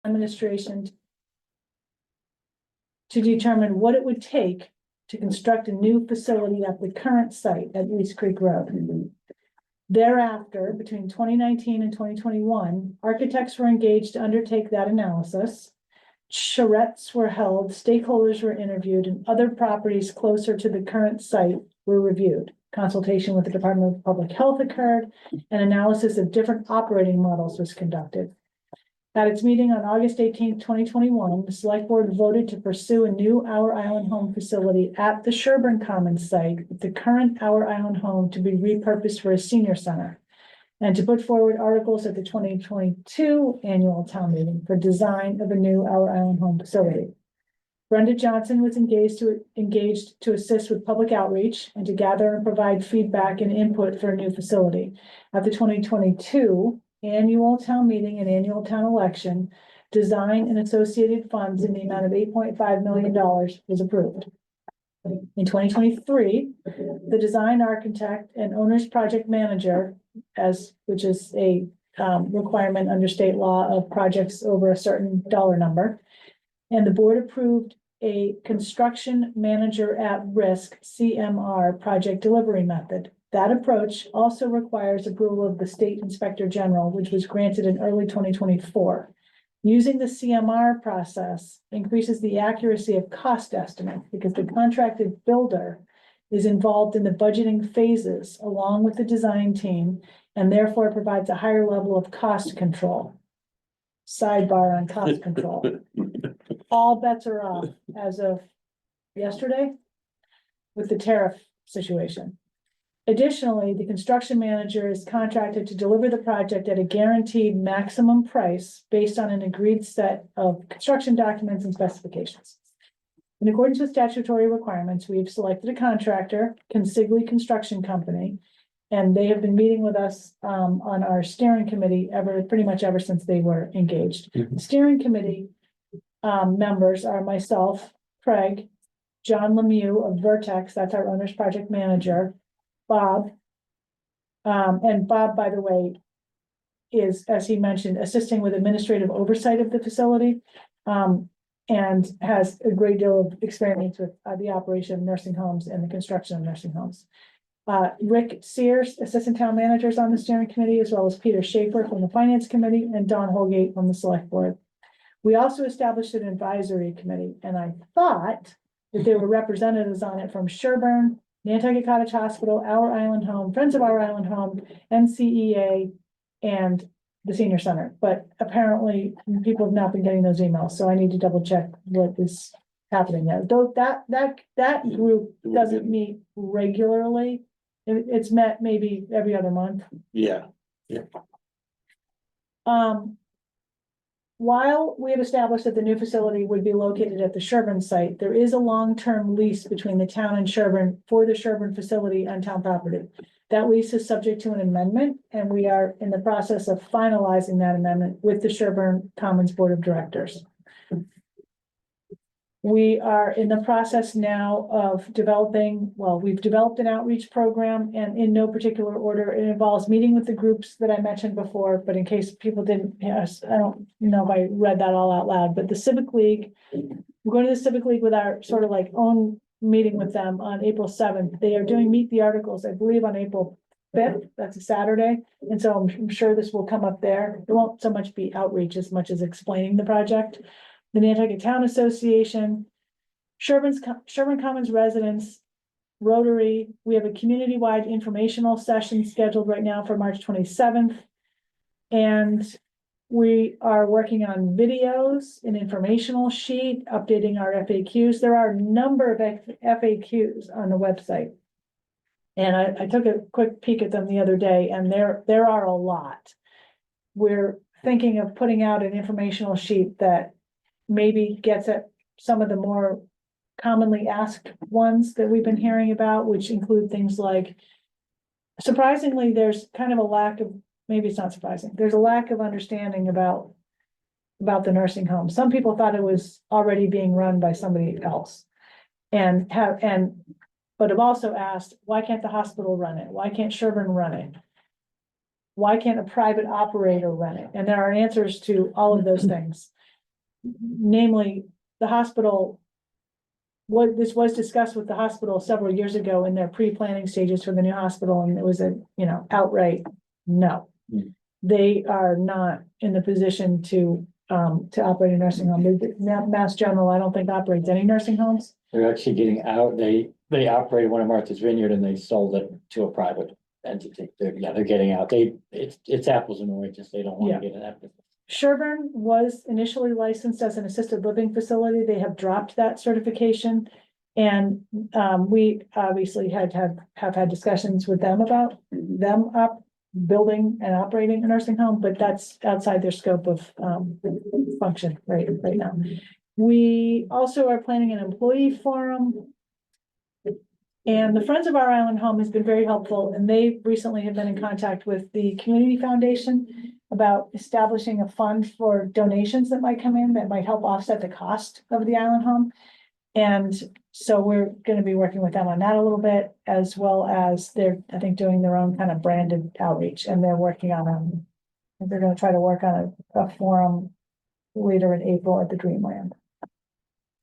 administration to determine what it would take to construct a new facility at the current site at East Creek Road. Thereafter, between 2019 and 2021, architects were engaged to undertake that analysis. Charrettes were held, stakeholders were interviewed, and other properties closer to the current site were reviewed. Consultation with the Department of Public Health occurred, and analysis of different operating models was conducted. At its meeting on August 18th, 2021, the Select Board voted to pursue a new Our Island Home facility at the Sherburne Commons site, with the current Our Island Home to be repurposed for a senior center, and to put forward articles at the 2022 annual town meeting for design of a new Our Island Home facility. Brenda Johnson was engaged to assist with public outreach and to gather and provide feedback and input for a new facility. At the 2022 annual town meeting and annual town election, design and associated funds in the amount of $8.5 million was approved. In 2023, the design architect and owner's project manager, which is a requirement under state law of projects over a certain dollar number, and the board approved a construction manager at risk CMR project delivery method. That approach also requires approval of the State Inspector General, which was granted in early 2024. Using the CMR process increases the accuracy of cost estimate because the contracted builder is involved in the budgeting phases along with the design team, and therefore provides a higher level of cost control. Sidebar on cost control. All bets are off as of yesterday with the tariff situation. Additionally, the construction manager is contracted to deliver the project at a guaranteed maximum price based on an agreed set of construction documents and specifications. In accordance with statutory requirements, we've selected a contractor, Consigli Construction Company, and they have been meeting with us on our steering committee pretty much ever since they were engaged. The steering committee members are myself, Craig, John Lemieux of Vertex, that's our owner's project manager, Bob. And Bob, by the way, is, as he mentioned, assisting with administrative oversight of the facility, and has a great deal of experience with the operation of nursing homes and the construction of nursing homes. Rick Sears, assistant town manager, is on the steering committee, as well as Peter Schaefer from the finance committee and Don Holgate from the select board. We also established an advisory committee, and I thought that there were representatives on it from Sherburne, Nantucket Cottage Hospital, Our Island Home, Friends of Our Island Home, NCEA, and the senior center. But apparently people have not been getting those emails, so I need to double check what is happening there. Though that group doesn't meet regularly. It's met maybe every other month. Yeah. While we have established that the new facility would be located at the Sherburne site, there is a long-term lease between the town and Sherburne for the Sherburne facility on town property. That lease is subject to an amendment, and we are in the process of finalizing that amendment with the Sherburne Commons Board of Directors. We are in the process now of developing, we've developed an outreach program, and in no particular order, it involves meeting with the groups that I mentioned before, but in case people didn't, I don't know if I read that all out loud, but the Civic League, we're going to the Civic League with our sort of like own meeting with them on April 7th. They are doing Meet the Articles, I believe, on April 5th. That's a Saturday. And so I'm sure this will come up there. It won't so much be outreach as much as explaining the project. The Nantucket Town Association, Sherburne Commons residents, Rotary. We have a community-wide informational session scheduled right now for March 27th. And we are working on videos, an informational sheet, updating our FAQs. There are a number of FAQs on the website. And I took a quick peek at them the other day, and there are a lot. We're thinking of putting out an informational sheet that maybe gets at some of the more commonly asked ones that we've been hearing about, which include things like, surprisingly, there's kind of a lack of, maybe it's not surprising, there's a lack of understanding about the nursing home. Some people thought it was already being run by somebody else, but have also asked, why can't the hospital run it? Why can't Sherburne run it? Why can't a private operator run it? And there are answers to all of those things. namely, the hospital. This was discussed with the hospital several years ago in their pre-planning stages for the new hospital, and it was a, outright no. Hmm. They are not in the position to operate a nursing home. Mass General, I don't think operates any nursing homes. They're actually getting out, they operated one of Martha's Vineyard and they sold it to a private entity. They're getting out. It's apples and oranges. They don't want Yeah. to get in that business. Sherburne was initially licensed as an assisted living facility. They have dropped that certification. And we obviously have had discussions with them about them building and operating a nursing home, but that's outside their scope of function right now. We also are planning an employee forum. And the Friends of Our Island Home has been very helpful, and they recently have been in contact with the Community Foundation about establishing a fund for donations that might come in that might help offset the cost of the island home. And so we're gonna be working with them on that a little bit, as well as they're, I think, doing their own kind of branded outreach, and they're working on they're gonna try to work on a forum later in April at the Dreamland.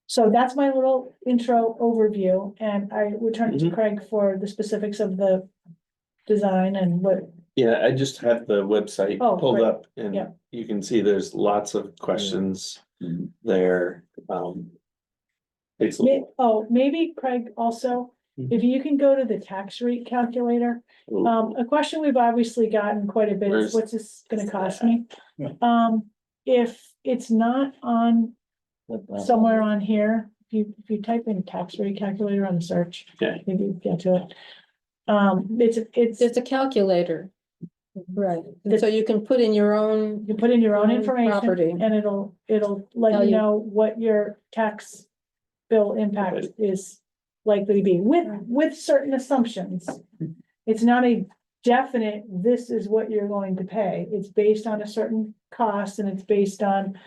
So that's my little intro overview, and I would turn it to Craig for the specifics of the design and what. Yeah, I just have the website Oh, pulled great. up and Yeah. you can see there's lots of questions there. It's, Maybe Craig also, if you can go to the tax rate calculator. A question we've obviously gotten quite a bit is, Where's what's this gonna cost that? me? If it's not on somewhere on here, if you type in tax rate calculator on the search, Okay. maybe you get to it. It's a calculator. Right, and so you can put in your own, you put in your own Own information property. and it'll let Tell you you. know what your tax bill impact Right. is likely to be with certain assumptions. It's not a definite, this is what you're going to pay. It's based on a certain cost, and it's based on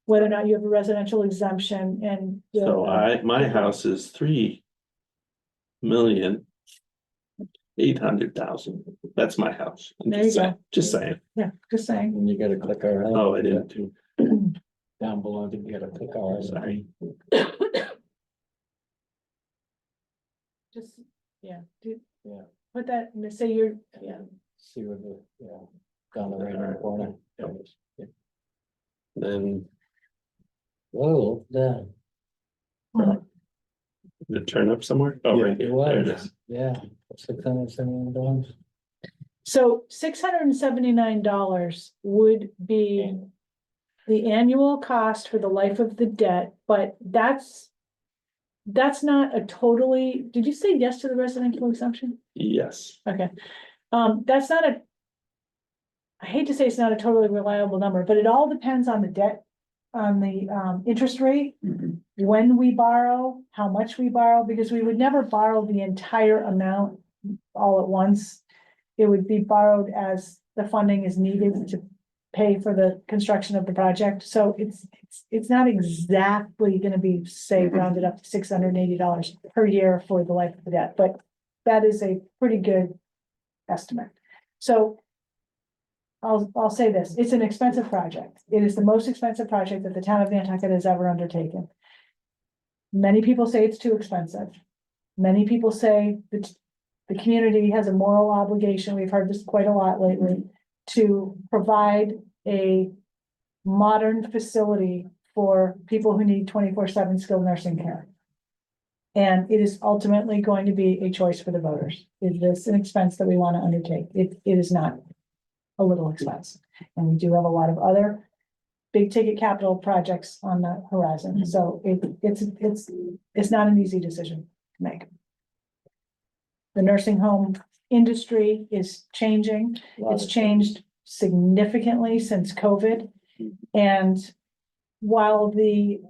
whether or not you have a residential exemption and. so my house is 3,800,000. That's my house. I'm There just you go. saying, just saying. Yeah, just saying. And you gotta click our. Oh, I didn't do, Down below, you gotta click our. sorry. Just, yeah, Yeah. put that, say you're, yeah. See where down the right hand corner. Then Whoa, done. did it turn up somewhere? Oh, right It here. There it was, is. yeah, $671. So $679 would be the annual cost for the life of the debt, but that's not a totally, did you say yes to the residential exemption? Yes, Okay, that's not I hate to say it's not a totally reliable number, but it all depends on the debt, on the interest rate, when we borrow, how much we borrow, because we would never borrow the entire amount all at once. It would be borrowed as the funding is needed to pay for the construction of the project. So it's not exactly gonna be, say, rounded up to $680 per year for the life of the debt, but that is a pretty good estimate. So I'll say this, it's an expensive project. It is the most expensive project that the town of Nantucket has ever undertaken. Many people say it's too expensive. Many people say that the community has a moral obligation, we've heard this quite a lot lately, to provide a modern facility for people who need 24/7 skilled nursing care. And it is ultimately going to be a choice for the voters. Is this an expense that we want to undertake? It is not a little expense. And we do have a lot of other big ticket capital projects on the horizon. So it's not an easy decision to make. The nursing home industry is changing. It's changed significantly since COVID. And while the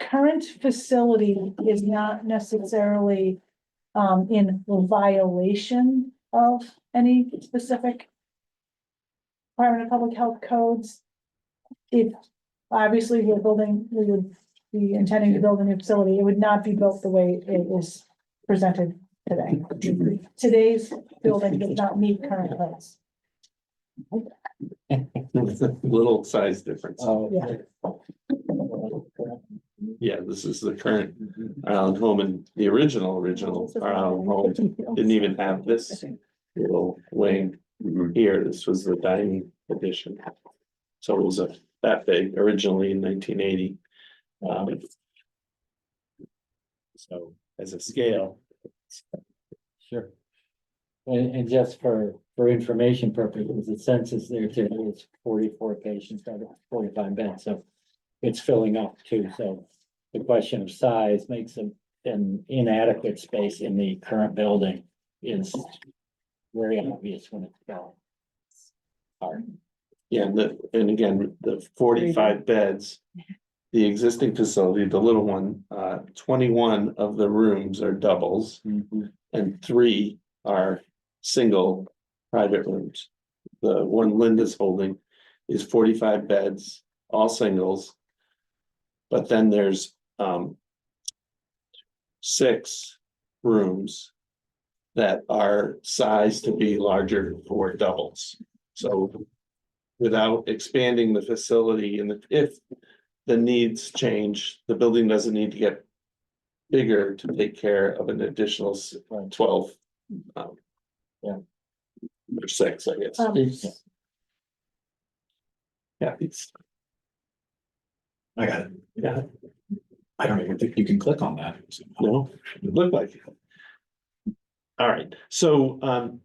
current facility is not necessarily in violation of any specific Department of Public Health codes, if obviously we would be intending to build a new facility, it would not be built the way it is presented today. Today's building does not meet current codes. It's a little size difference. Oh, Yeah. yeah, this is the current Island home, and the original Island home didn't even have this little wing here. This was the dining addition. So it was that big originally in 1980. So as a scale, Sure. And just for information purposes, the census there today is 44 patients out of 45 beds, so it's filling up too, so the question of size makes an inadequate space in the current building is very obvious when it's going. Hard. yeah, and again, the 45 beds. The existing facility, the little one, 21 of the rooms are doubles and 3 are single private rooms. The one Linda's holding is 45 beds, all singles. But then there's 6 rooms that are sized to be larger for doubles. So without expanding the facility and if the needs change, the building doesn't need to get bigger to take care of an additional 12. Yeah. Or 6, I guess. Yeah, it's, I got it. yeah, I don't even think you can click on that. no, it looked like it. All right, so,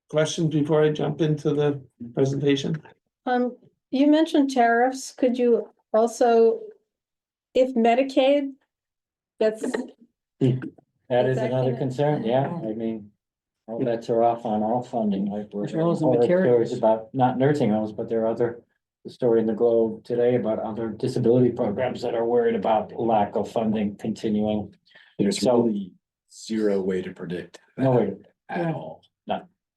questions before I jump into the presentation? You mentioned tariffs. Could you also, if Medicaid, that's, That is Is that another gonna- concern, yeah, I mean, all bets are off on all funding, like we're. As well as the horror materials. stories about not nursing homes, but there are other, the story in the Globe today about other disability programs that are worried about lack of funding continuing. There's So- really zero way to predict. No way. At all.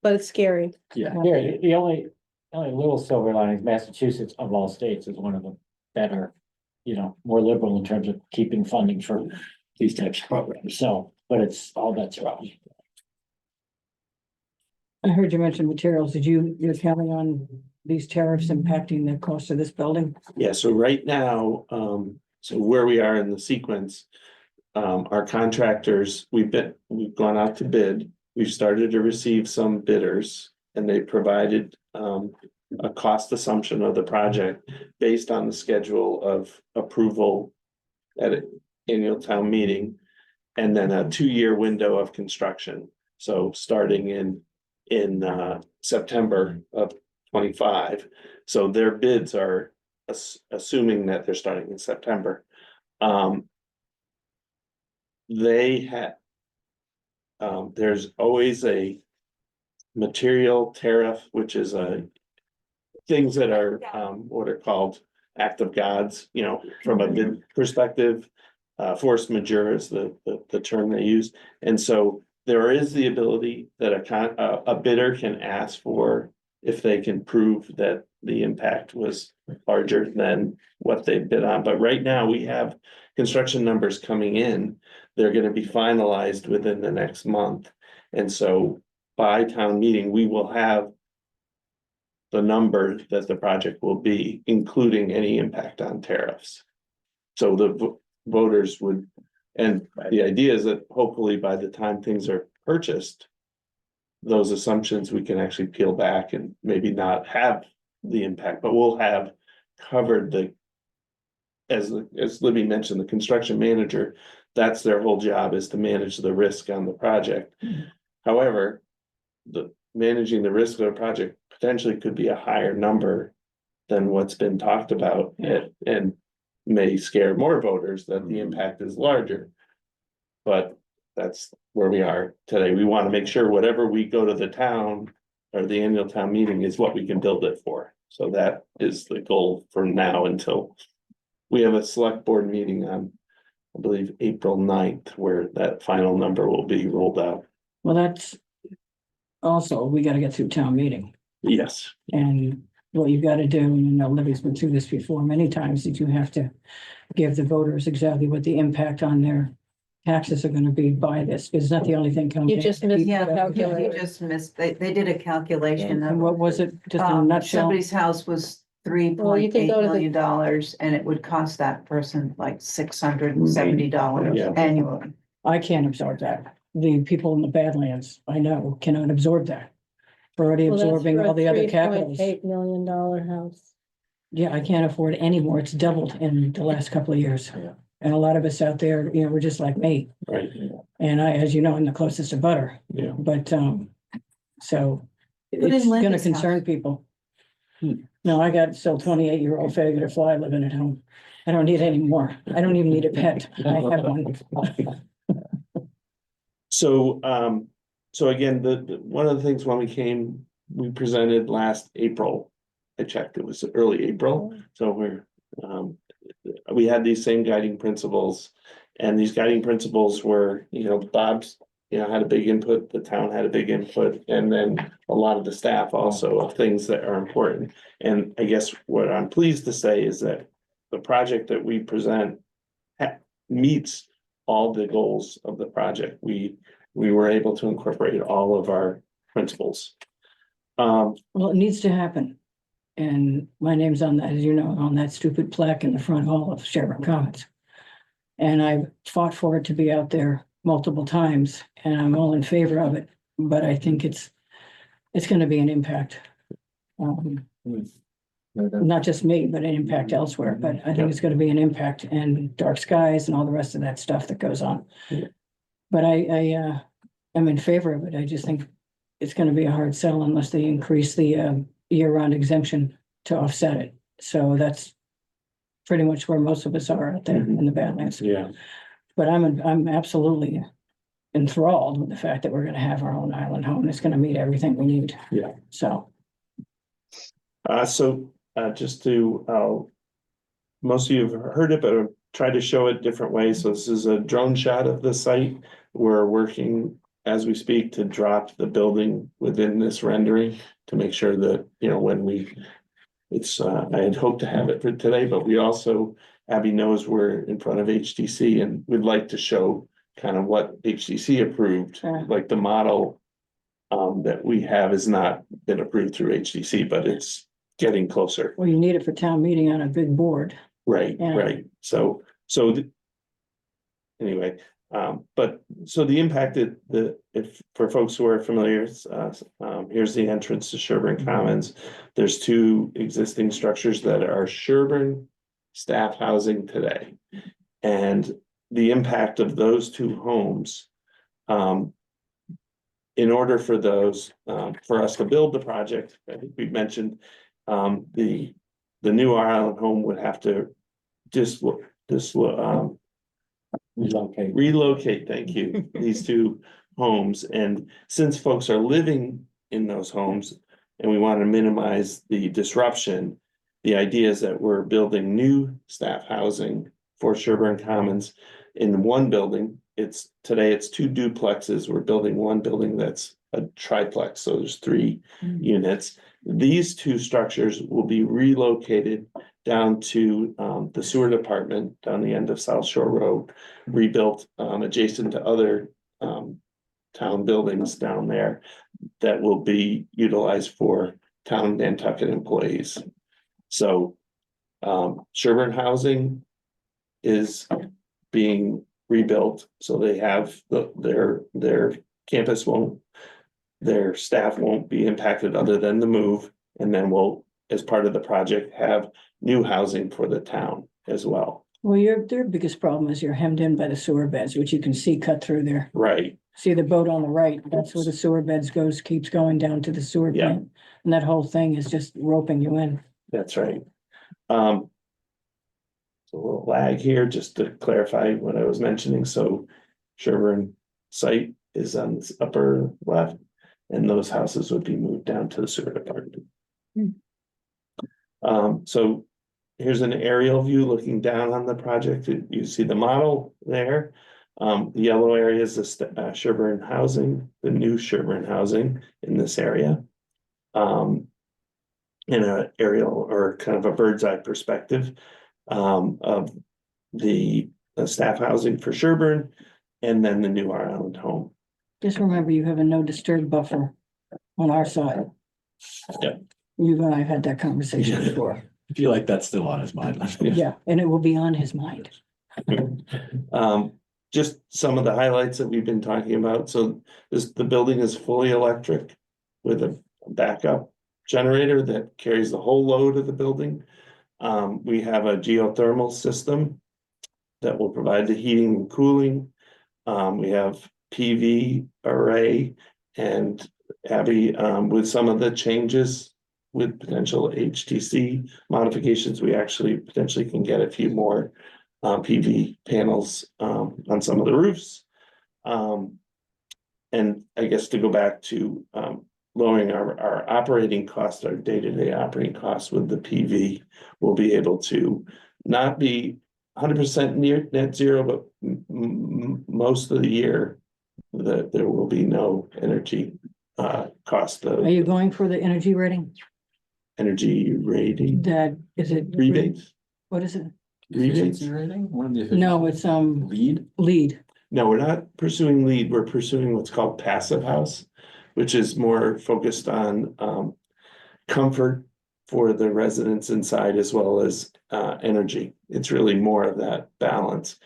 but it's scary. Yeah. Yeah, the only little silver lining is Massachusetts of all states is one of the better, more liberal in terms of keeping funding for these types of programs, so, but it's all bets are off. I heard you mention materials. You're counting on these tariffs impacting the cost of this building? Yeah, so right now, so where we are in the sequence. Our contractors, we've gone out to bid, we've started to receive some bidders. And they provided a cost assumption of the project based on the schedule of approval. At an annual town meeting. And then a 2-year window of construction, so starting in September of 25. So their bids are assuming that they're starting in September. They had. There's always a material tariff, which is things that are what are called act of gods, from a bid perspective. Force majeure is the term they use, and so there is the ability that a bidder can ask for if they can prove that the impact was larger than what they bid on. But right now, we have construction numbers coming in. They're gonna be finalized within the next month. And so by town meeting, we will have the number that the project will be, including any impact on tariffs. So the voters would, and the idea is that hopefully by the time things are purchased, those assumptions we can actually peel back and maybe not have the impact, but we'll have covered as Libby mentioned, the construction manager, that's their whole job, is to manage the risk on the project. However, managing the risk of a project potentially could be a higher number than what's been talked about, and may scare more voters that the impact is larger. But that's where we are today. We want to make sure whatever we go to the town or the annual town meeting is what we can build it for. So that is the goal from now until we have a select board meeting on, I believe, April 9th, where that final number will be rolled out. Well, that's also, we gotta get through town meeting. Yes, And what you've got to do, and I know Libby's been through this before many times, that you have to give the voters exactly what the impact on their taxes are gonna be by this, because it's not the only thing coming. You just missed the Yeah, calculator. you just missed, they did a calculation And of, what was it, just in a nutshell? somebody's house was Well, you can $3.8 go to the- million, and it would cost that person like $670 Yeah. annually. I can't absorb that. The people in the Badlands, I know, cannot absorb that. We're already Well, that's absorbing for a all the other capitals. $3.8 million house. Yeah, I can't afford it anymore. It's doubled in the last couple of years. Yeah. And a lot of us out there, we're just like me. Right, And I, as you know, I'm the closest to butter, yeah. but, so Put in it's gonna Linda's concern house. people. No, I got still 28-year-old failure to fly living at home. I don't need any more. I don't even need a pet. I have one. So, so again, one of the things when we presented last April. I checked, it was early April, so we had these same guiding principles. And these guiding principles were, Bob's, had a big input, the town had a big input, and then a lot of the staff also of things that are important. And I guess what I'm pleased to say is that the project that we present meets all the goals of the project. We were able to incorporate all of our principles. Well, it needs to happen. And my name's on that, as you know, on that stupid plaque in the front hall of Sherburne Commons. And I fought for it to be out there multiple times, and I'm all in favor of it, but I think it's gonna be an impact. Not just me, but an impact elsewhere, but I think it's gonna be an impact and dark skies and all the rest of that stuff that goes on. Yeah. But I am in favor of it. I just think it's gonna be a hard sell unless they increase the year-round exemption to offset it. So that's pretty much where most of us are out there in the Badlands. Yeah. But I'm absolutely enthralled with the fact that we're gonna have our own island home. It's gonna meet everything we need. Yeah. So, Just to, most of you have heard it, but I'll try to show it different ways. So this is a drone shot of the site. We're working as we speak to drop the building within this rendering to make sure that, I had hoped to have it for today, but we also, Abby knows we're in front of HTC and we'd like to show kind of what HTC approved, Sure. like the model that we have has not been approved through HTC, but it's getting closer. well, you need it for town meeting on a big board. Right, Yeah. right. Anyway, but so the impact if for folks who are familiar, here's the entrance to Sherburne Commons. There's two existing structures that are Sherburne staff housing today. And the impact of those two homes, in order for those, for us to build the project, I think we mentioned, the new island home would have to relocate, thank you, these two homes. And since folks are living in those homes and we want to minimize the disruption, the idea is that we're building new staff housing for Sherburne Commons in one building. Today it's two duplexes. We're building one building that's a triplex, so there's 3 units. These two structures will be relocated down to the sewer department down the end of South Shore Road, rebuilt adjacent to other town buildings down there that will be utilized for town Nantucket employees. So Sherburne Housing is being rebuilt, so they have their campus their staff won't be impacted other than the move. And then we'll, as part of the project, have new housing for the town as well. Well, their biggest problem is you're hemmed in by the sewer beds, which you can see cut through there. Right, See the boat on the right, that's where the sewer beds keeps going down to the sewer Yeah. plant. And that whole thing is just roping you in. that's right. So a little lag here, just to clarify what I was mentioning. So Sherburne site is on this upper left, and those houses would be moved down to the sewer department. So here's an aerial view looking down on the project. You see the model there. The yellow area is the Sherburne housing, the new Sherburne housing in this area. In an aerial or kind of a bird's eye perspective of the staff housing for Sherburne, and then the new island home. Just remember, you have a no disturb buffer on our side. Yeah. You and I have had that conversation Yeah. before. I feel like that's still on his mind. Yeah, and it will be on his mind. Just some of the highlights that we've been talking about. So the building is fully electric with a backup generator that carries the whole load of the building. We have a geothermal system that will provide the heating and cooling. We have PV array, and Abby, with some of the changes with potential HTC modifications, we actually potentially can get a few more PV panels on some of the roofs. And I guess to go back to lowering our operating costs, our day-to-day operating costs with the PV, we'll be able to not be 100% near net zero, but most of the year that there will be no energy cost Are of you going for the energy rating? energy rating That, is it? rebates. What is it? Rebates? rating? One of the No, it's, lead. lead. No, we're not pursuing lead, we're pursuing what's called passive house, which is more focused on comfort for the residents inside as well as energy. It's really more of that balance.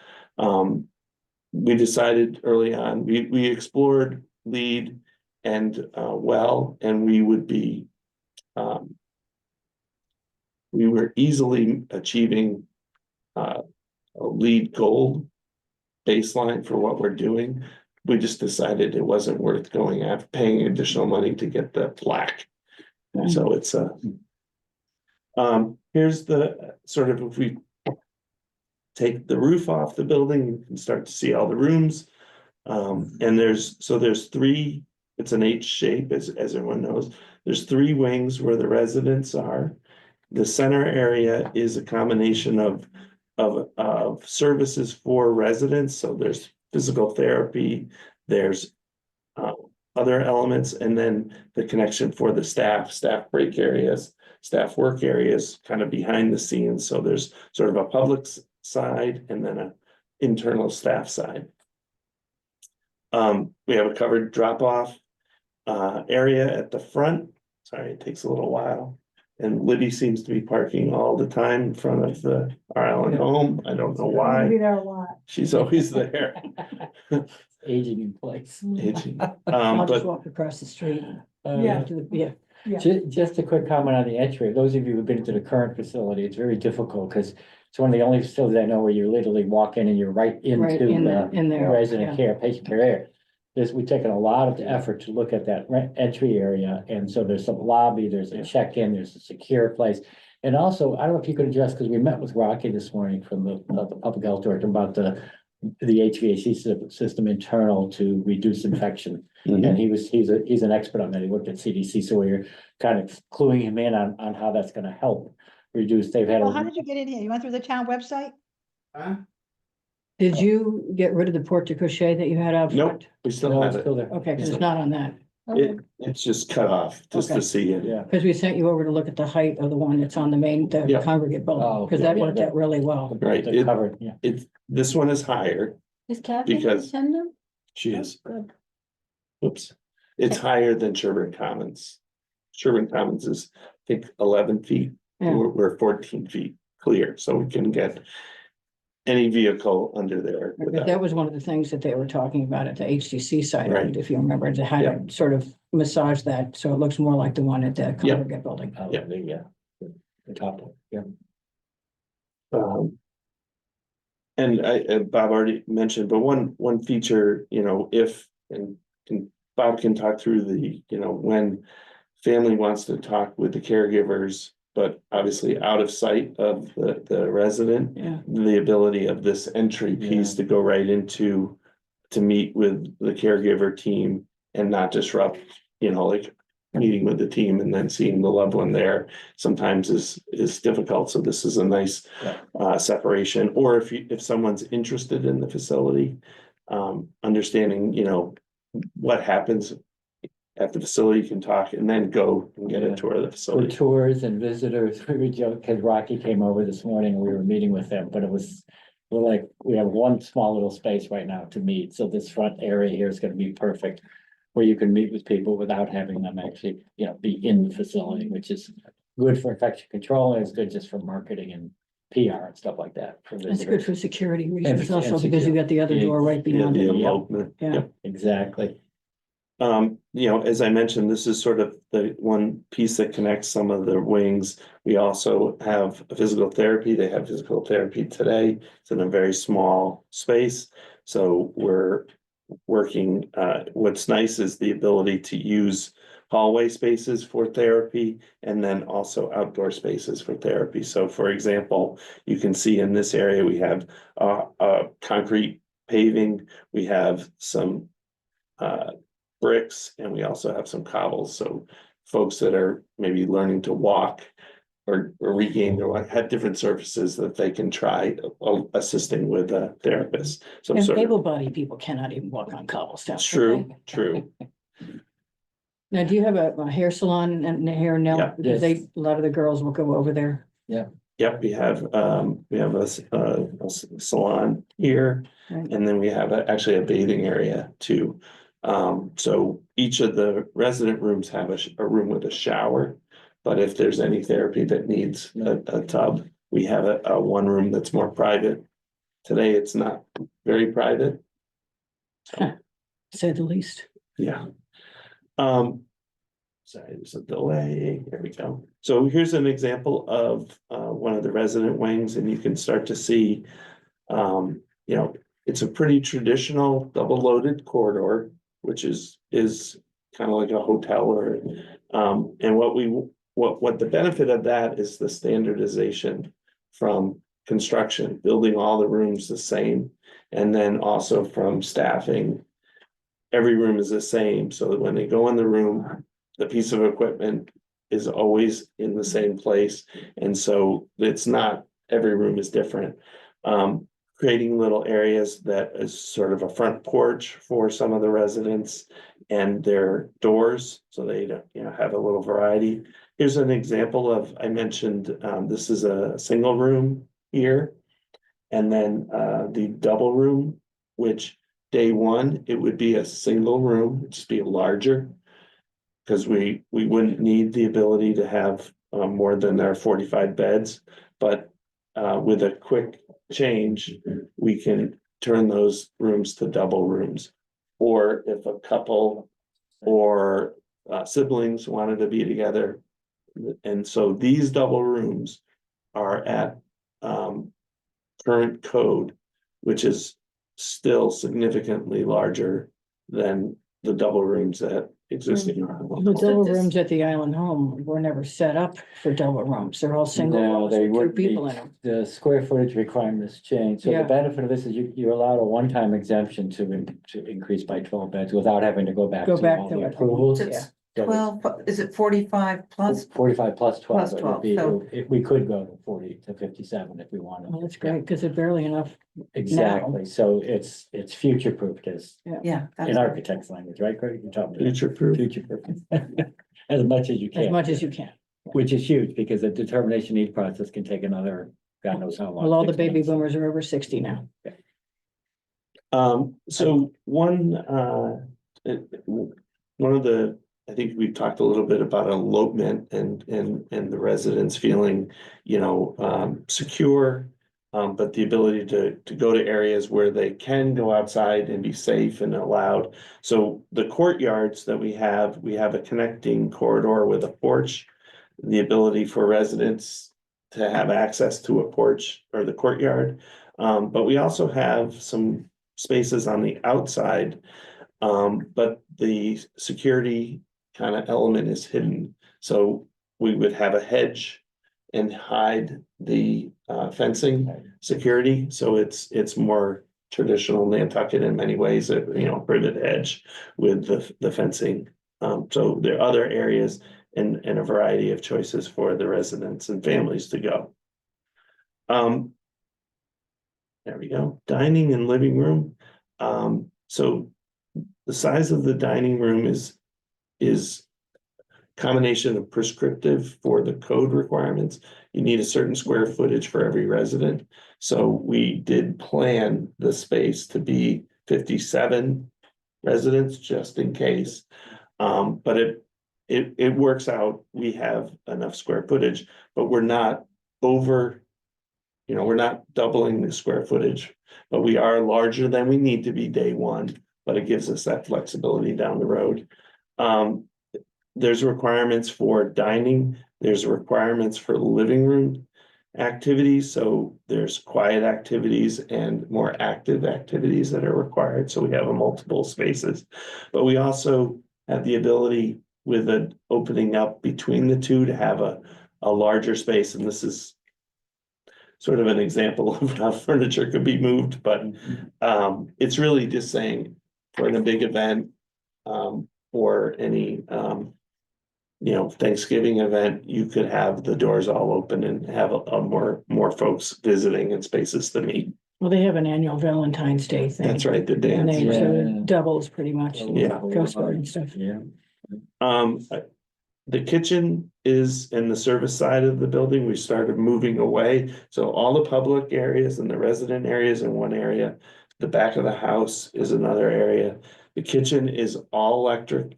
We decided early on, we explored lead and well, and we would be we were easily achieving a lead gold baseline for what we're doing. We just decided it wasn't worth going after paying additional money to get the plaque. And so it's here's the sort of, if we take the roof off the building, you can start to see all the rooms. And there's three, it's an H shape, as everyone knows. There's three wings where the residents are. The center area is a combination of services for residents. So there's physical therapy, there's other elements, and then the connection for the staff break areas, staff work areas, kind of behind the scenes. So there's sort of a public side and then an internal staff side. We have a covered drop-off area at the front. Sorry, it takes a little while. And Libby seems to be parking all the time in front of our Allen home. I don't know Be why. there a lot. She's always there. Aging in place. Aging. I'll just But walk across the street. Yeah. Yeah, Yeah. Just a quick comment on the entry. Those of you who've been to the current facility, it's very difficult because it's one of the only facilities I know where you literally walk in and you're right right into in, the in there. resident yeah. care, patient care area. We've taken a lot of effort to look at that entry area, and so there's some lobby, there's a check-in, there's a secure place. And also, I don't know if you could address, because we met with Rocky this morning from the public health director about the HVAC system internal to reduce infection. And he's an expert on that. He worked at CDC, so we're kind of cluing him in on how that's gonna help reduce. They've had. Well, how did you get in here? You went through the town website? Did you get rid of the porte cochere that you had out Nope. front? we still No, have it's it. still there. Okay, because it's not on that. It's just cut off just Okay. to see it. Yeah. Because we sent you over to look at the height of the one that's on the main, the Yeah. congregate building, Oh, because that yeah, worked yeah. out really well. Right. They're covered, yeah. This one is higher. Is Kathy in Because- attendance? She is. Good. Oops. It's higher than Sherburne Commons. Sherburne Commons is, I think, 11 feet. Yeah. We're 14 feet clear, so we can get any vehicle under there. Because without- that was one of the things that they were talking about at the HTC site, Right. if you remember, to how Yeah. to sort of massage that, so it looks more like the one at the congregate building. Yeah. The top one, yeah. And Bob already mentioned, but one feature, if, and Bob can talk through when family wants to talk with the caregivers, but obviously out of sight of the resident, Yeah, the ability of this entry piece to go right into, to meet with the caregiver team and not disrupt, like meeting with the team and then seeing the loved one there sometimes is difficult. So this is a nice separation. Or if someone's interested in the facility, understanding, what happens at the facility, you can talk and then go and get a tour of the For facility. tours and visitors, we were joking, because Rocky came over this morning and we were meeting with them, but we're like, we have one small little space right now to meet, so this front area here is gonna be perfect. Where you can meet with people without having them actually, be in the facility, which is good for infection control and it's good just for marketing and PR and stuff like that. For That's good visitors. for security for- reasons and also, because you got the other door right Yeah, beyond the it. elopement. Yeah. Yep. Exactly. You know, as I mentioned, this is sort of the one piece that connects some of the wings. We also have a physical therapy. They have physical therapy today. It's in a very small space. So we're working, what's nice is the ability to use hallway spaces for therapy and then also outdoor spaces for therapy. So for example, you can see in this area, we have concrete paving, we have some bricks, and we also have some cobbles. So folks that are maybe learning to walk or regain their walk have different surfaces that they can try assisting with a therapist. So And sort of, able-bodied people cannot even walk on cobblestone. true, true. Now, do you have a hair salon and a hair nail? Yeah. Because Yes. a lot of the girls will go over there. Yep, we have a salon here, Right. and then we have actually a bathing area too. So each of the resident rooms have a room with a shower. But if there's any therapy that needs a tub, we have a one room that's more private. Today, it's not very private. Say the least. Yeah. Sorry, there's a delay. Here we go. So here's an example of one of the resident wings, and you can start to see, you know, it's a pretty traditional double loaded corridor, which is kind of like a hotel or, and what the benefit of that is the standardization from construction, building all the rooms the same, and then also from staffing. Every room is the same, so that when they go in the room, the piece of equipment is always in the same place. And so it's not, every room is different. Creating little areas that is sort of a front porch for some of the residents and their doors, so they don't, you know, have a little variety. Here's an example of, I mentioned, this is a single room here. And then the double room, which day one, it would be a single room, it'd just be larger. Because we wouldn't need the ability to have more than our 45 beds, but with a quick change, we can turn those rooms to double rooms. Or if a couple or siblings wanted to be together. And so these double rooms are at current code, which is still significantly larger than the double rooms that exist in our The double this- rooms at the island home were never set up for double rooms. They're all single No, rooms they with two would be, people in them. the square footage requirements change. So the Yeah. benefit of this is you're allowed a one-time exemption to increase by 12 beds without having to go back Go to back all to the it. approvals. It's So it's 12, is it 45 plus? 45 plus 12, Plus it would 12, be, so- if we could go to 40 to 57 if we wanted. Well, that's great, because it's barely enough. Exactly, so it's future proofed as Yeah. in architect's language, right, Craig? You're talking about future proof. future proof. As much as you As can. much as you can. Which is huge because the determination need process can take another, God knows how long. Well, all the 6 baby months. boomers are over 60 now. So one of the, I think we've talked a little bit about elopement and the residents feeling, you know, secure. But the ability to go to areas where they can go outside and be safe and allowed. So the courtyards that we have a connecting corridor with a porch. The ability for residents to have access to a porch or the courtyard. But we also have some spaces on the outside. But the security kind of element is hidden. So we would have a hedge and hide the fencing security. So it's more traditional Nantucket in many ways, you know, privet hedge with the fencing. So there are other areas and a variety of choices for the residents and families to go. There we go, dining and living room. So the size of the dining room is combination of prescriptive for the code requirements. You need a certain square footage for every resident. So we did plan the space to be 57 residents just in case. But it works out, we have enough square footage, but we're not over. We're not doubling the square footage, but we are larger than we need to be day one, but it gives us that flexibility down the road. There's requirements for dining, there's requirements for living room activities, so there's quiet activities and more active activities that are required, so we have a multiple spaces. But we also have the ability with an opening up between the two to have a larger space, and this is sort of an example of how furniture could be moved, but it's really just saying for a big event, or any Thanksgiving event, you could have the doors all open and have a more folks visiting and spaces to meet. Well, they have an annual Valentine's Day thing. That's right, the And dance. they Yeah. so it doubles pretty much. Yeah. Coast Guard and stuff. Yeah. The kitchen is in the service side of the building. We started moving away. So all the public areas and the resident areas in one area. The back of the house is another area. The kitchen is all electric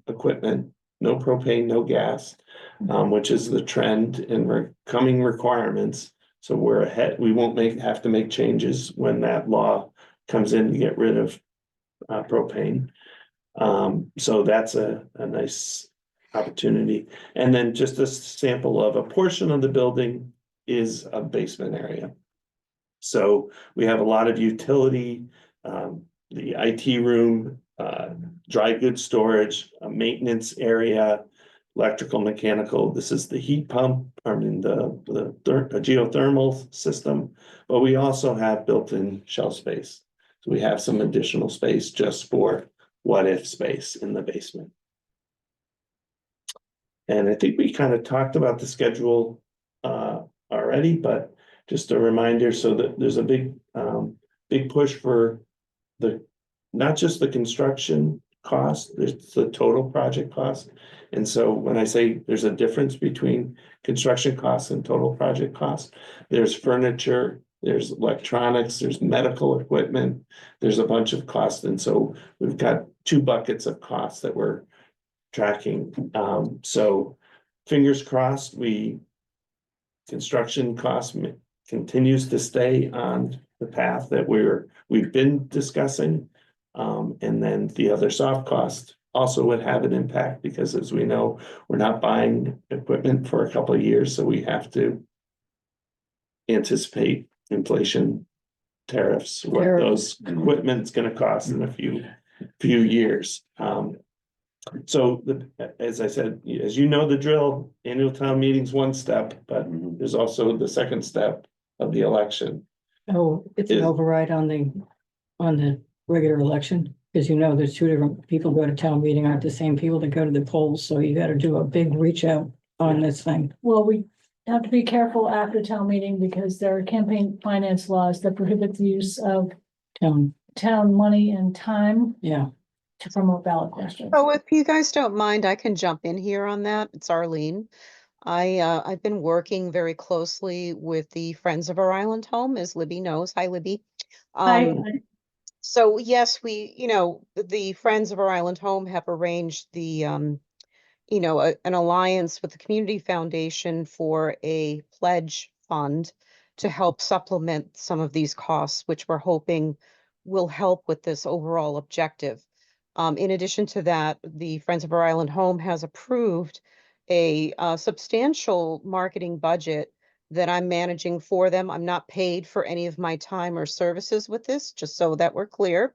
equipment, no propane, no gas, which is the trend and coming requirements. So we're ahead. We won't have to make changes when that law comes in to get rid of propane. So that's a nice opportunity. And then just a sample of a portion of the building is a basement area. So we have a lot of utility, the IT room, dry goods storage, a maintenance area, electrical, mechanical. This is the heat pump, the geothermal system, but we also have built-in shelf space. So we have some additional space just for what if space in the basement. And I think we kind of talked about the schedule already, but just a reminder so that there's a big push for not just the construction cost, there's the total project cost. And so when I say there's a difference between construction costs and total project costs, there's furniture, there's electronics, there's medical equipment, there's a bunch of costs. And so we've got two buckets of costs that we're tracking. So fingers crossed, construction cost continues to stay on the path that we've been discussing. And then the other soft cost also would have an impact because, as we know, we're not buying equipment for a couple of years, so we have to anticipate inflation, tariffs, what those equipment's going to cost in a few years. So as I said, as you know, the drill, annual town meeting's one step, but there's also the second step of the election. Oh, it's an override on the regular election, because there's two different people go to town meeting, aren't the same people that go to the polls, so you gotta do a big reach out on this thing. Well, we have to be careful after town meeting because there are campaign finance laws that prohibit the use of town money and time Yeah, to promote ballot questions. Oh, if you guys don't mind, I can jump in here on that. It's Arlene. I've been working very closely with the Friends of Our Island Home, as Libby knows. Hi, Libby. So yes, the Friends of Our Island Home have arranged an alliance with the Community Foundation for a pledge fund to help supplement some of these costs, which we're hoping will help with this overall objective. In addition to that, the Friends of Our Island Home has approved a substantial marketing budget that I'm managing for them. I'm not paid for any of my time or services with this, just so that we're clear.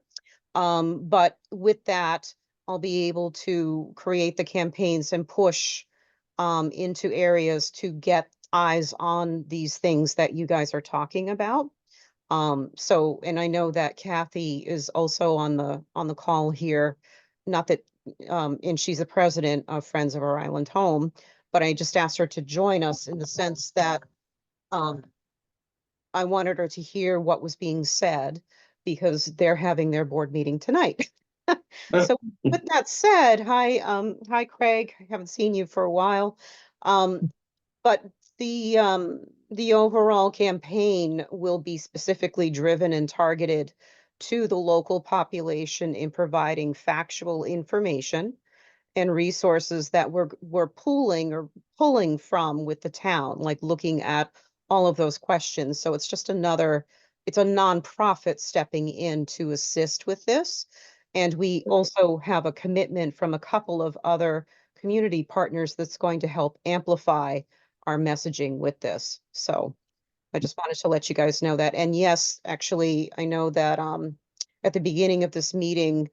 But with that, I'll be able to create the campaigns and push into areas to get eyes on these things that you guys are talking about. And I know that Kathy is also on the call here, not that, and she's the president of Friends of Our Island Home, but I just asked her to join us in the sense that I wanted her to hear what was being said because they're having their board meeting tonight. So with that said, hi Craig, I haven't seen you for a while. But the overall campaign will be specifically driven and targeted to the local population in providing factual information and resources that we're pooling or pulling from with the town, like looking at all of those questions. So it's just it's a nonprofit stepping in to assist with this. And we also have a commitment from a couple of other community partners that's going to help amplify our messaging with this. So I just wanted to let you guys know that. And yes, actually, I know that at the beginning of this meeting,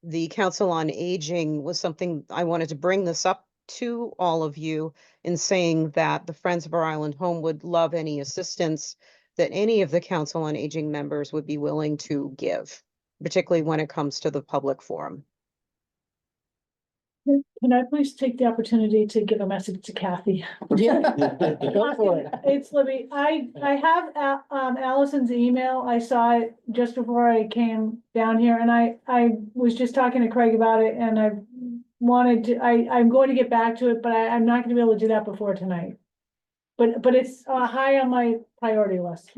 the Council on Aging was something I wanted to bring this up to all of you in saying that the Friends of Our Island Home would love any assistance that any of the Council on Aging members would be willing to give, particularly when it comes to the public forum. Can I please take the opportunity to give a message to Kathy? Yeah, go for it. It's Libby. I have Allison's email. I saw it just before I came down here, and I was just talking to Craig about it, and I'm going to get back to it, but I'm not gonna be able to do that before tonight. But it's high on my priority list.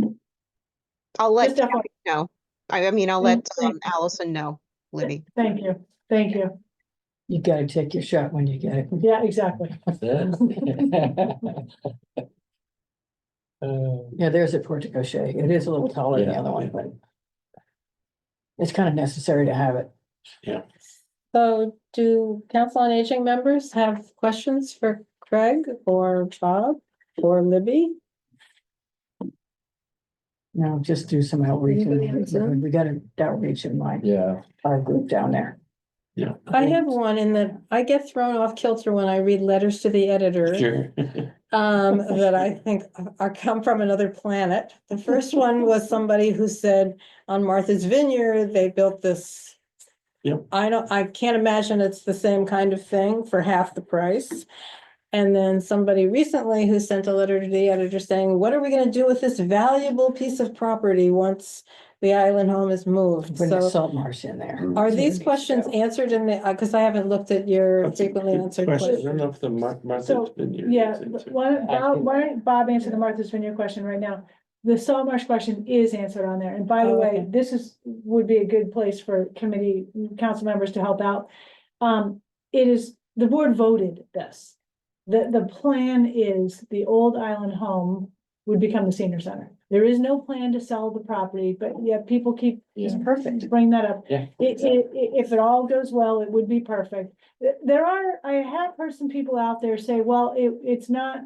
I'll let Just Kathy know. I mean, I'll let Thank- Allison know, Libby. Thank you, thank you. You gotta take your shot when you get it. Yeah, exactly. That's it. Yeah, there's a portico shade. It is a little taller than the Yeah. other one, but it's kind of necessary to have it. So do Council on Aging members have questions for Craig or Bob or Libby? No, just do some outreach. Anybody on Zoom? We got an outreach in Yeah. our group down there. Yeah. I have one in that I get thrown off kilter when I read letters to the editor. Sure. That I think are come from another planet. The first one was somebody who said on Martha's Vineyard, they built this. Yep. I can't imagine it's the same kind of thing for half the price. And then somebody recently who sent a letter to the editor saying, what are we gonna do with this valuable piece of property once the island home is moved? Put the So salt marsh in there. are these questions answered in the, because I haven't looked at your That's a frequently good answered question. I questions. don't know if the Martha's So, Vineyard. yeah, is into- why don't Bob answer the Martha's Vineyard question right now? The salt marsh question is answered on there, and by the Oh, way, okay. this would be a good place for committee, council members to help out. It is, the board voted this. The plan is the old island home would become the senior center. There is no plan to sell the property, but yet people keep, it's Yeah. perfect to bring that up. Yeah. If it all goes well, it would be perfect. I have heard some people out there say, well, it's not.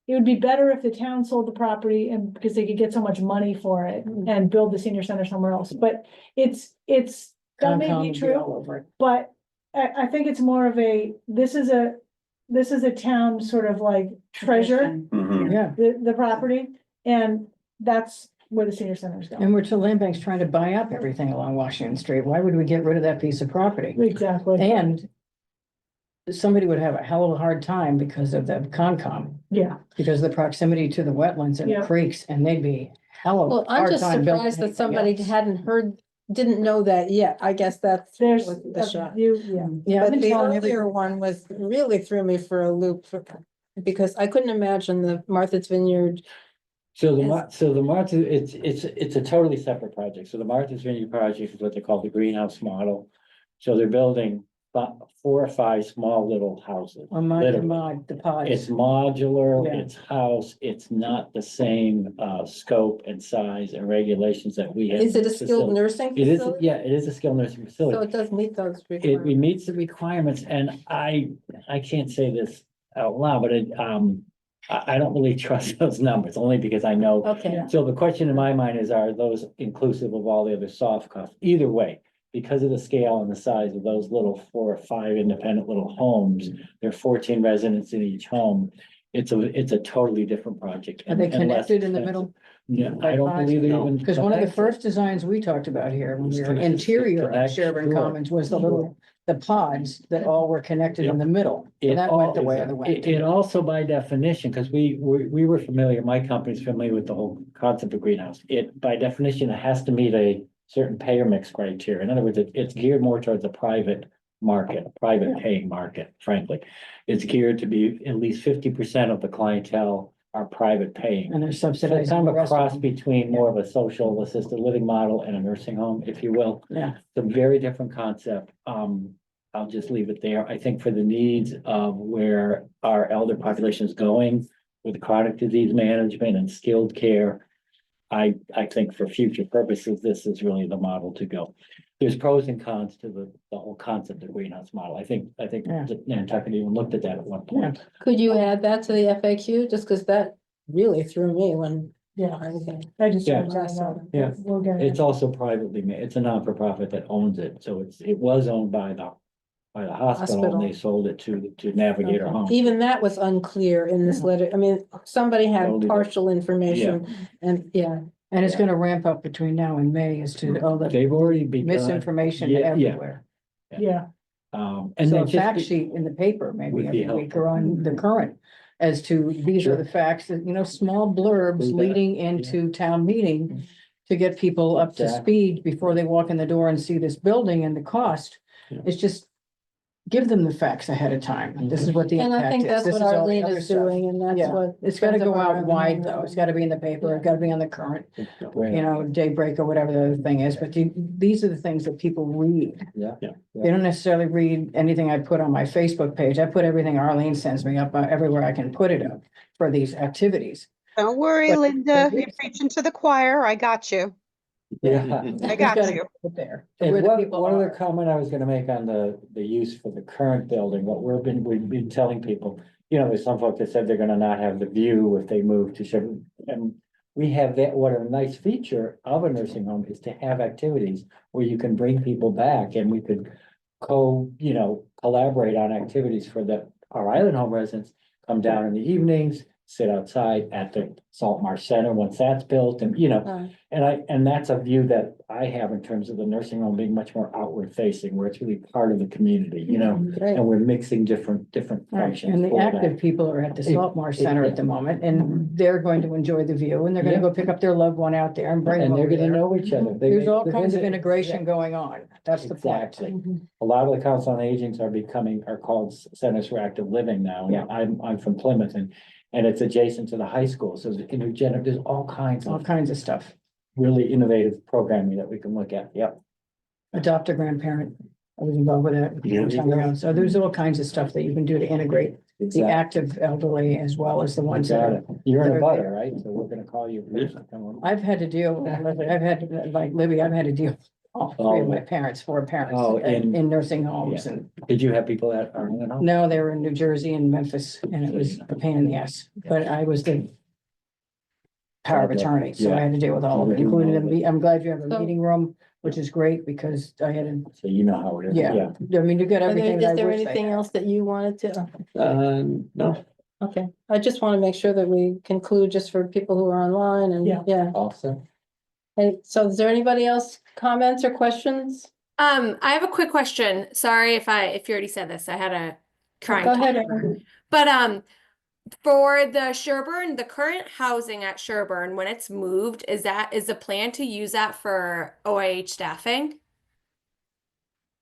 It would be better if the town sold the property and because they could get so much money for it and build the senior center somewhere else, but it's, that may Concom be will true. all over it. But I think it's more of this is a town sort of like treasure, Mhm. Yeah, the property, and that's where the senior center is going. and we're to Land Bank's trying to buy up everything along Washington Street. Why would we get rid of that piece of property? Exactly, And somebody would have a hell of a hard time because of the Concom, yeah, because of the proximity to the wetlands and Yeah. the creeks, and they'd be hell of Well, a I'm hard just time building surprised that anything somebody else. hadn't didn't know that yet. I guess that's. there's, was the shot. yeah. Yeah, I've But been the telling earlier everybody, one was really threw me for a loop because I couldn't imagine the Martha's Vineyard. So the Yes. Martha, it's a totally separate project. So the Martha's Vineyard project is what they call the greenhouse model. So they're building 4 or 5 small little houses. the literally. pods. It's modular, Yeah. it's house, it's not the same scope and size and regulations that we have. Is it a in this skilled facility. nursing It is, facility? yeah, it is a skilled nursing facility. So it does meet those It requirements. meets the requirements, and I can't say this out loud, but I don't really trust those numbers, only because I know. Okay, So the question in my mind is, are those inclusive of all the other soft costs? Either way, because of the scale and the size of those little 4 or 5 independent little homes, there are 14 residents in each home. It's a totally different project. Are they and less connected in the expensive. middle? Yeah, I don't believe they even. Because one of the first designs we talked about here, when we were It's interior of connect- Sherburne sure. Commons, was the pods that all were connected in the middle. So It that all- went the way of the wind. It also by definition, because we were familiar, my company's familiar with the whole concept of greenhouse. It, by definition, it has to meet a certain payer mix criteria. In other words, it's geared more towards a private market, a private paying market, frankly. It's geared to be at least 50% of the clientele are private paying. And they're So it's subsidizing kind the of a rest of cross them. between more of a social assisted living model and a nursing home, if you will. Yeah, It's a very different concept. I'll just leave it there. I think for the needs of where our elder population is going with chronic disease management and skilled care, I think for future purposes, this is really the model to go. There's pros and cons to the whole concept of greenhouse model. I think Yeah. Nantucket even looked at that at one point. Could you add that to the FAQ, just because that really threw me when. Yeah, Okay. I just. Yeah. Yeah. Yeah. We'll get it. It's also privately made, it's a non-for-profit that owns it, so it was owned by the hospital, and they sold it to Navigator Okay. Home. Even that was unclear in this letter. I mean, somebody had Totally. partial information and, yeah. And it's gonna ramp up between now and May as to all the They've already begun. misinformation Yeah, yeah. everywhere. Yeah, And So then a just fact be- sheet in the paper, maybe Would be every week or on the current. As to, these are the facts, that, small blurbs Do that, leading into town meeting. To get people up to Exactly. speed before they walk in the door and see this building and the cost. Yeah. It's just. Give them the facts ahead of time. This is what the And I impact think is. that's This what is all the Arlene other is stuff. doing, and that's Yeah. what. It's gotta Friends of go out Arlene wide Home though. does. It's gotta be in the paper. It's gotta be on the current, Yeah. Daybreak or whatever the other thing is. But these are the things that people read. Yeah. They don't necessarily read anything I put on my Facebook page. I put everything Arlene sends me up everywhere I can put it up for these activities. Don't worry, But- Linda, you're preaching to the choir. I got you. Yeah. I It's got gotta you. go there. And Where the one people other are. comment I was gonna make on the use for the current building, we've been telling people, there's some folks that said they're gonna not have the view if they move to Chevron. And we have that, what a nice feature of a nursing home is to have activities where you can bring people back and we could collaborate on activities for our island home residents, come down in the evenings, sit outside at the Salt Marsh Center once that's built and, and that's a view that I have in terms of the nursing home being much more outward facing, where it's really part of the community, Great. and we're mixing different Right, functions. and the for that. active people are at the Salt Marsh Center at the moment, and they're going to enjoy the view, and they're gonna Yeah. go pick up their loved one out there and bring them And they're over gonna there. know each other. They There's make all the kinds of visit- integration going on. That's the point. Exactly. A lot of the council on agings are called centers for active living now. Yeah. I'm from Plymouth and it's adjacent to the high school. So there's all kinds All of kinds of stuff. really innovative programming that we can look at. Yep. Adopt a grandparent. I was involved with that. Yeah. some time ago. So there's all kinds of stuff that you can do to integrate the Exactly. active elderly as well as the ones that Got are. it. You're in that a are butter, there. right? So we're gonna call you. Come on. I've had to deal with, like Libby, I've had to deal with all three of my parents, four parents Oh, in nursing homes Yeah. and Did you have people that are in the home? no, they were in New Jersey and Memphis and it was a pain in the ass, but I was the power of attorney, so I had to deal with all of it, including I'm glad you have a So- meeting room, which is great because I had to, So you know how it is. yeah. I mean, you got Is everything that I there wish they anything had. else that you wanted to? No. Okay, I just want to make sure that we conclude just for people who are online and, Yeah. yeah. Also. Hey, so is there anybody else comments or questions? I have a quick question. Sorry if you already said this. I had a crying. Go ahead, toddler. Erin. But for the Sherburne, the current housing at Sherburne, when it's moved, is the plan to use that for OIH staffing?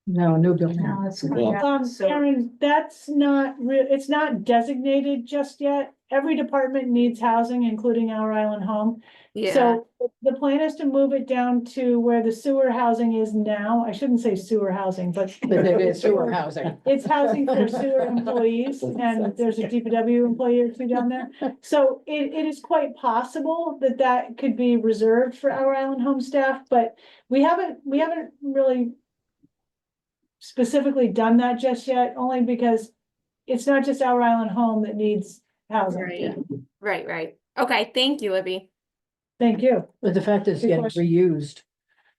No, new building. No, it's. Well- So- Karen, that's not it's not designated just yet. Every department needs housing, including our island home. Yeah. So the plan is to move it down to where the sewer housing is now. I shouldn't say sewer housing, but. But it is sewer housing. It's housing for sewer employees and there's a DPW employee or two down there. So it is quite possible that that could be reserved for our island home staff, but we haven't really specifically done that just yet, only because it's not just our island home that needs housing. Right. Okay, thank you, Libby. Thank you. But the fact that it's Good getting question. reused,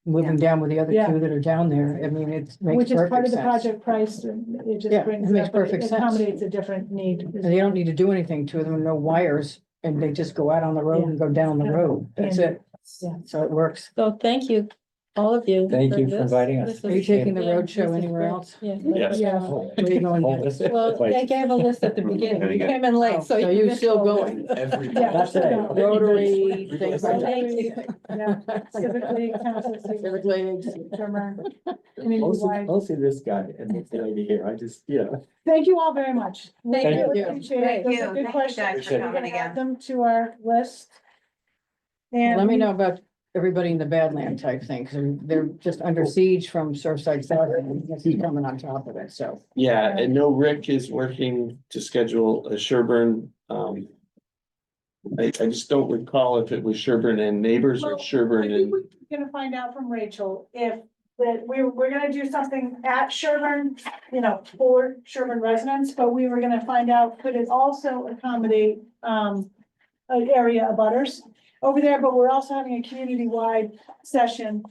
moving down with the other Yeah. two that are down there, I mean, it makes Which is part perfect of the sense. project price, and it just Yeah, brings it makes up, it perfect sense. accommodates a different need. And they don't need to do anything to them, no wires, and they just go out on the road and go down the road. That's Yeah. it. Yeah. So it works. So thank you, all of you. Thank you for this. inviting us. This Are you is- taking the yeah, road show this is anywhere great. else? Yeah. Yes. Yeah. Where are you going next? Well, they gave a list at the beginning. You came in late, so So you you're missed still all this. going? Every. Yeah. Not today. Rotary, things like that. Yeah, Civic League, Council, Civic leagues. Mostly this guy and this lady here. I just, Thank you all very much. We Thank really you. appreciate it. Thank Those you. are good Thank you questions. guys for We're coming gonna add again. them to our list. And Let me know about everybody in the Badland type thing, because they're just under siege from Surfside South, and he's coming on top of it, so. Yeah, and no, Rick is working to schedule a Sherburne, I just don't recall if it was Sherburne and Neighbors or Well, Sherburne I think and, we're gonna find out from Rachel if that we're gonna do something at Sherburne, you know, for Sherburne residents, but we were gonna find out, could it also accommodate, an area of butters over there, but we're also having a community-wide session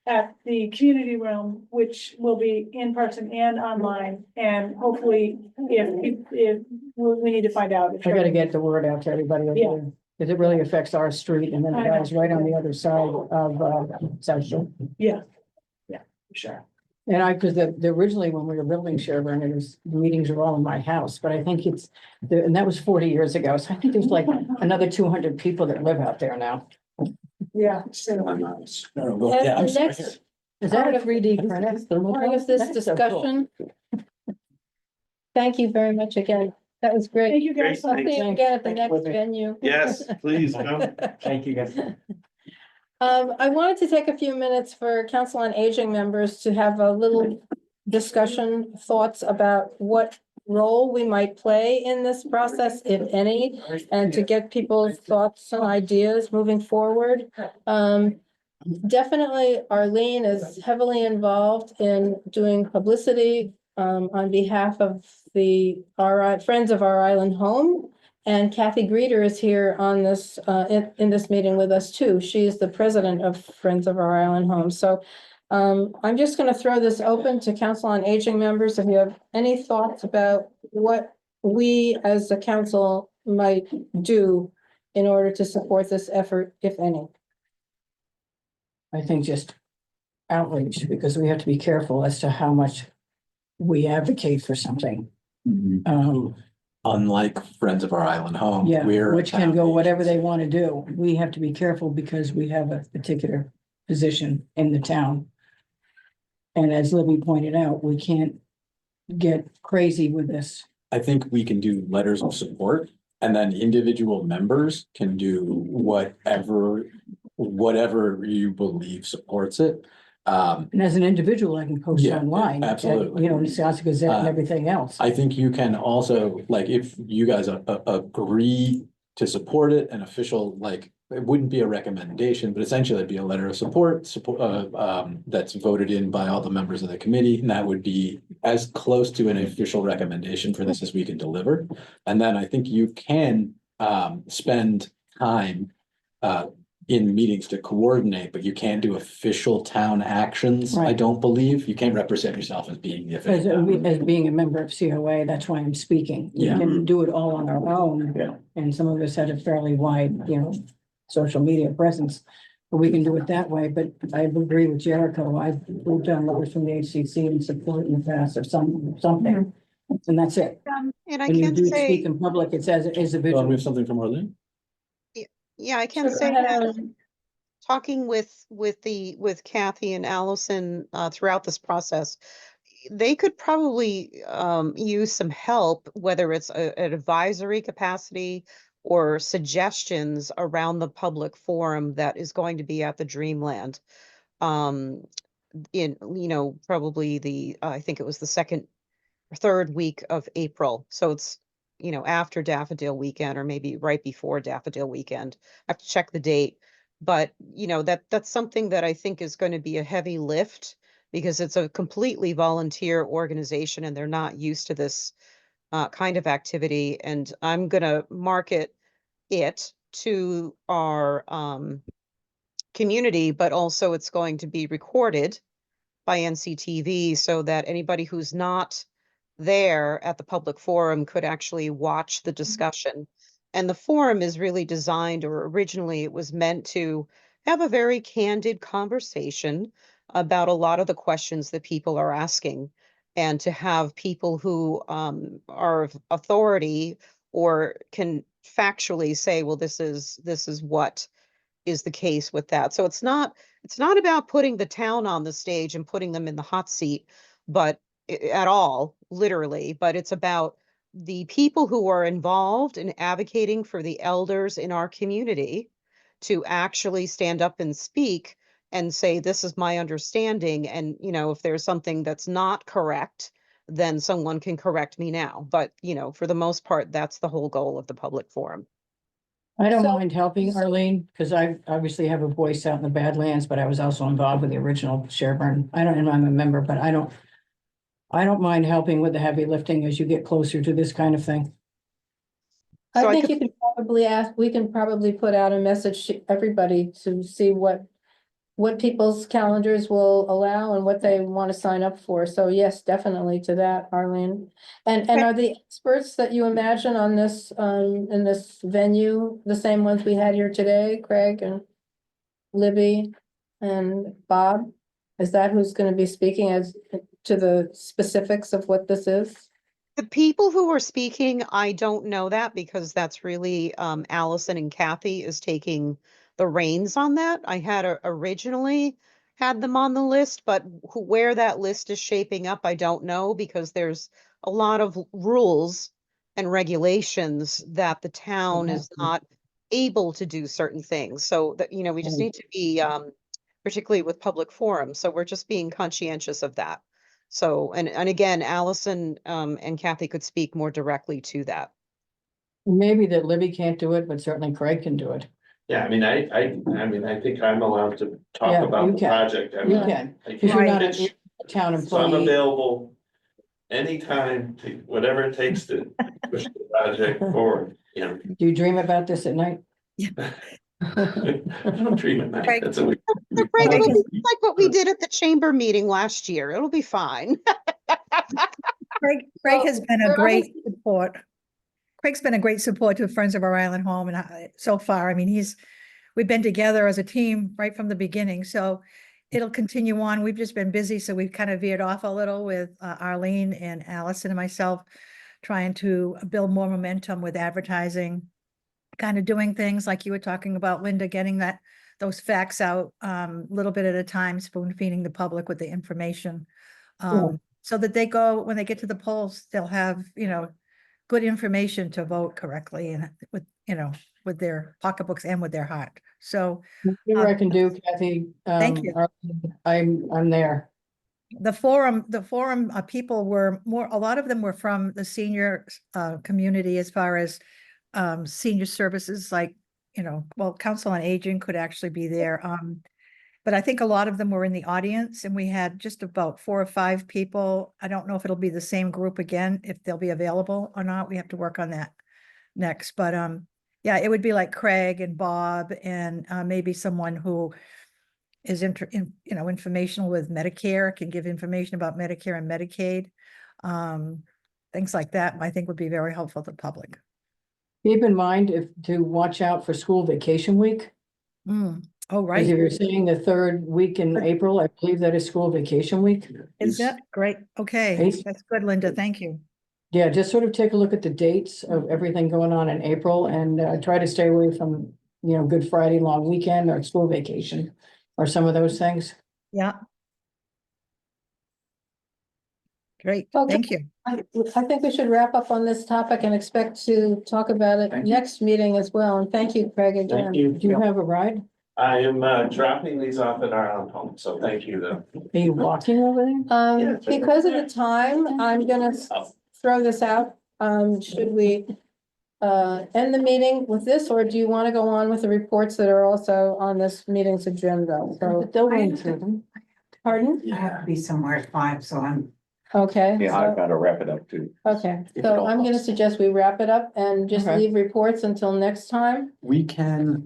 at the community room, which will be in person and online, and hopefully, if we need to find out. if I gotta Sherburne- get the word out to everybody over Yeah. there, because it really affects our street, and then I the know. guys right on the other side of, South Shore. Yeah, sure. And because the originally, when we were building Sherburne, it was, the meetings were all in my house, but I think and that was 40 years ago, so I think there's like another 200 people that live out there now. Yeah. And Yeah, I'm the sorry. next Is that Part a of- 3D printed? part of this That's so cool. discussion. Thank you very much again. That was great. Thank you guys. Great, I'll see you thanks. again at the Thanks, next Libby. venue. yes, please come. Thank you, guys. I wanted to take a few minutes for Council on Aging members to have a little discussion, thoughts about what role we might play in this process, if any, and to get people's thoughts and ideas moving forward. Definitely Arlene is heavily involved in doing publicity on behalf of our Friends of Our Island Home. And Kathy Greeter is here on this, in this meeting with us too. She is the president of Friends of Our Island Home. So I'm just gonna throw this open to Council on Aging members. If you have any thoughts about what we as a council might do in order to support this effort, if any. I think just outreach, because we have to be careful as to how much we advocate for something. Unlike Friends of Our Island Home. Yeah, we're a which can town go whatever they agency. want to do. We have to be careful because we have a particular position in the town. And as Libby pointed out, we can't get crazy with this. I think we can do letters of support, and then individual members can do whatever you believe supports it. And as an individual, I can post Yeah, online. absolutely. You know, in the South Gazette and everything else. I think you can also, like, if you guys agree to support it, an official, like, it wouldn't be a recommendation, but essentially it'd be a letter of support, that's voted in by all the members of the committee, and that would be as close to an official recommendation for this as we can deliver. And then I think you can, spend time, in meetings to coordinate, but you can't do official town actions, I Right. don't believe. You can't represent yourself as being the As, official. town. as being a member of COA, that's why I'm speaking. We Yeah. can do it all on our own. Yeah. And some of us had a fairly wide, social media presence. But we can do it that way, but I agree with Jericho. We've done letters from the HCC and support in the past or something. And that's it. And I When you can do speak say, in public, it's as We individual. have something from Arlene? yeah, I can Sure, say go ahead, that Ellen. talking with Kathy and Allison throughout this process, they could probably use some help, whether it's an advisory capacity or suggestions around the public forum that is going to be at the Dreamland. In, probably I think it was the second or third week of April. So it's, after Daffodil Weekend or maybe right before Daffodil Weekend. I have to check the date. But, that's something that I think is going to be a heavy lift because it's a completely volunteer organization and they're not used to this kind of activity. And I'm going to market it to our community, but also it's going to be recorded by NCTV so that anybody who's not there at the public forum could actually watch the discussion. And the forum is really designed, or originally it was meant to have a very candid conversation about a lot of the questions that people are asking, and to have people who are of authority or can factually say, well, this is what is the case with that. So it's not about putting the town on the stage and putting them in the hot seat, but at all, literally, but it's about the people who are involved in advocating for the elders in our community to actually stand up and speak and say, this is my understanding. And, if there's something that's not correct, then someone can correct me now. But, for the most part, that's the whole goal of the public forum. I don't So- mind helping Arlene, because I obviously have a voice out in the Badlands, but I was also involved with the original Sherburne. And I'm a member, but I don't mind helping with the heavy lifting as you get closer to this kind of thing. So I I think could- you could probably ask, we can probably put out a message to everybody to see what people's calendars will allow and what they want to sign up for. So yes, definitely to that, Arlene. And are the experts that you imagine on this, in this venue, the same ones we had here today, Craig and Libby and Bob? Is that who's going to be speaking as to the specifics of what this is? The people who are speaking, I don't know that because that's really Allison and Kathy is taking the reins on that. I had originally had them on the list, but where that list is shaping up, I don't know because there's a lot of rules and regulations that the town is not able to do certain things. So that, we just need to be particularly with public forums. So we're just being conscientious of that. So, and again, Allison and Kathy could speak more directly to that. Maybe that Libby can't do it, but certainly Craig can do it. Yeah, I mean, I think I'm allowed to Yeah, talk about you the can. project. I You mean, can, I because you're not can't pitch, a town so I'm employee. available anytime, whatever it takes to push the project forward, Do you dream about this at night? I don't dream at night, Craig- that's a weird. So Craig, it'll be like what we did at the chamber meeting last year. It'll be fine. Craig has been a great support. Craig's been a great support to Friends of our Island Home and so far, I mean, we've been together as a team right from the beginning, so it'll continue on. We've just been busy, so we've kind of veered off a little with Arlene and Allison and myself, trying to build more momentum with advertising, kind of doing things like you were talking about, Linda, getting those facts out little bit at a time, spoon feeding the public with the information. So that when they get to the polls, they'll have, good information to vote correctly and with their pocketbooks and with their heart. So Whatever I can do, Kathy. Thank you. I'm there. the forum people were a lot of them were from the senior community as far as senior services, like, Council on Aging could actually be there. But I think a lot of them were in the audience and we had just about 4 or 5 people. I don't know if it'll be the same group again, if they'll be available or not. We have to work on that next. But yeah, it would be like Craig and Bob and maybe someone who is informational with Medicare, can give information about Medicare and Medicaid. Things like that, I think would be very helpful to the public. Keep in mind to watch out for school vacation week. Oh, Because right. if you're saying the 3rd week in April, I believe that is school vacation week. Is that great? Okay, Eight. that's good, Linda. Thank you. Yeah, just sort of take a look at the dates of everything going on in April and try to stay away from, Good Friday long weekend or school vacation or some of those things. Yeah. Great, Okay. thank you. I think we should wrap up on this topic and expect to talk about it Thank you. next meeting as well. And thank you, Craig, again. Thank you. Do you have a ride? I am dropping these off at our own home, so thank you though. Are you walking over there? Yeah. Because of the time, I'm gonna throw this out. Should we end the meeting with this, or do you want to go on with the reports that are also on this meeting's agenda? So, They'll run through them. pardon? I have to be somewhere at 5, so I'm. Okay. Yeah, so- I've got to wrap it up too. Okay, If it so all I'm gonna helps. suggest we wrap it up and just Okay. leave reports until next time. We can,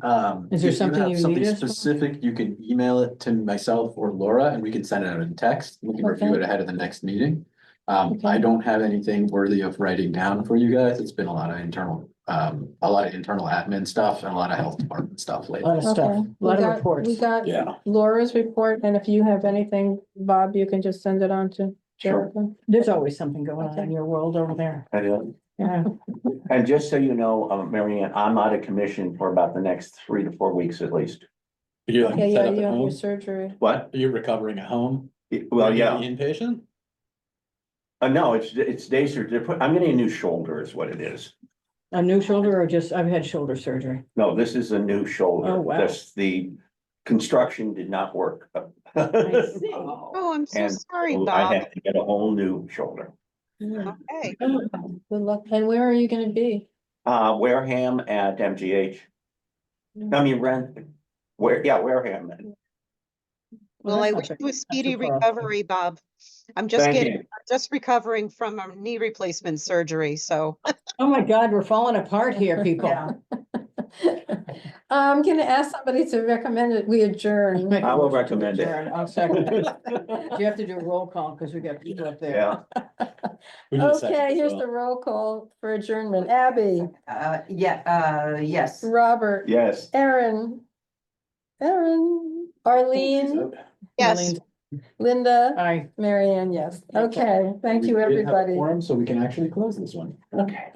Is there if something have you something need us for? specific, you can email it to myself or Laura and we can send it out in text. We can review Okay. it ahead of the next meeting. Okay. I don't have anything worthy of writing down for you guys. It's been a lot of internal admin stuff and a lot of health department stuff A lot lately. of stuff, Okay, a lot of reports. We got Yeah. Laura's report, and if you have anything, Bob, you can just send it on to Sure. Jericho. There's always something going on in Okay. your world over there. And Yeah. just so you know, Mary Ann, I'm out of commission for about the next 3 to 4 weeks at least. You're Yeah, set yeah, up you at have your home? surgery. What? Are you recovering at home? Well, Are you yeah, A new shoulder or just, I've had shoulder surgery. No, this is a new shoulder. Oh, wow. The construction did not work. Oh, I'm so And sorry, I Bob. had to get a whole new shoulder. Okay. Good luck. And where are you gonna be? Wareham at MGH. I mean, Wareham. Well, I that's wish not you a too speedy far. recovery, Bob. I'm just Thank getting, you. just recovering from a knee replacement surgery, so. Oh my God, we're falling apart here, people. Yeah. I'm gonna ask somebody to recommend that we adjourn. Make a I will motion to recommend it. adjourn. I'll second it. You have to do a roll call because we got people up there. Yeah. We need a second Okay, as here's well. the roll call for adjournment. Abby, Yes. Robert, Yes. Aaron, Arlene, Yes. Linda, Aye. Mary Ann, yes. Okay, thank you, We did have a everybody. quorum, so we can actually close this one. Okay.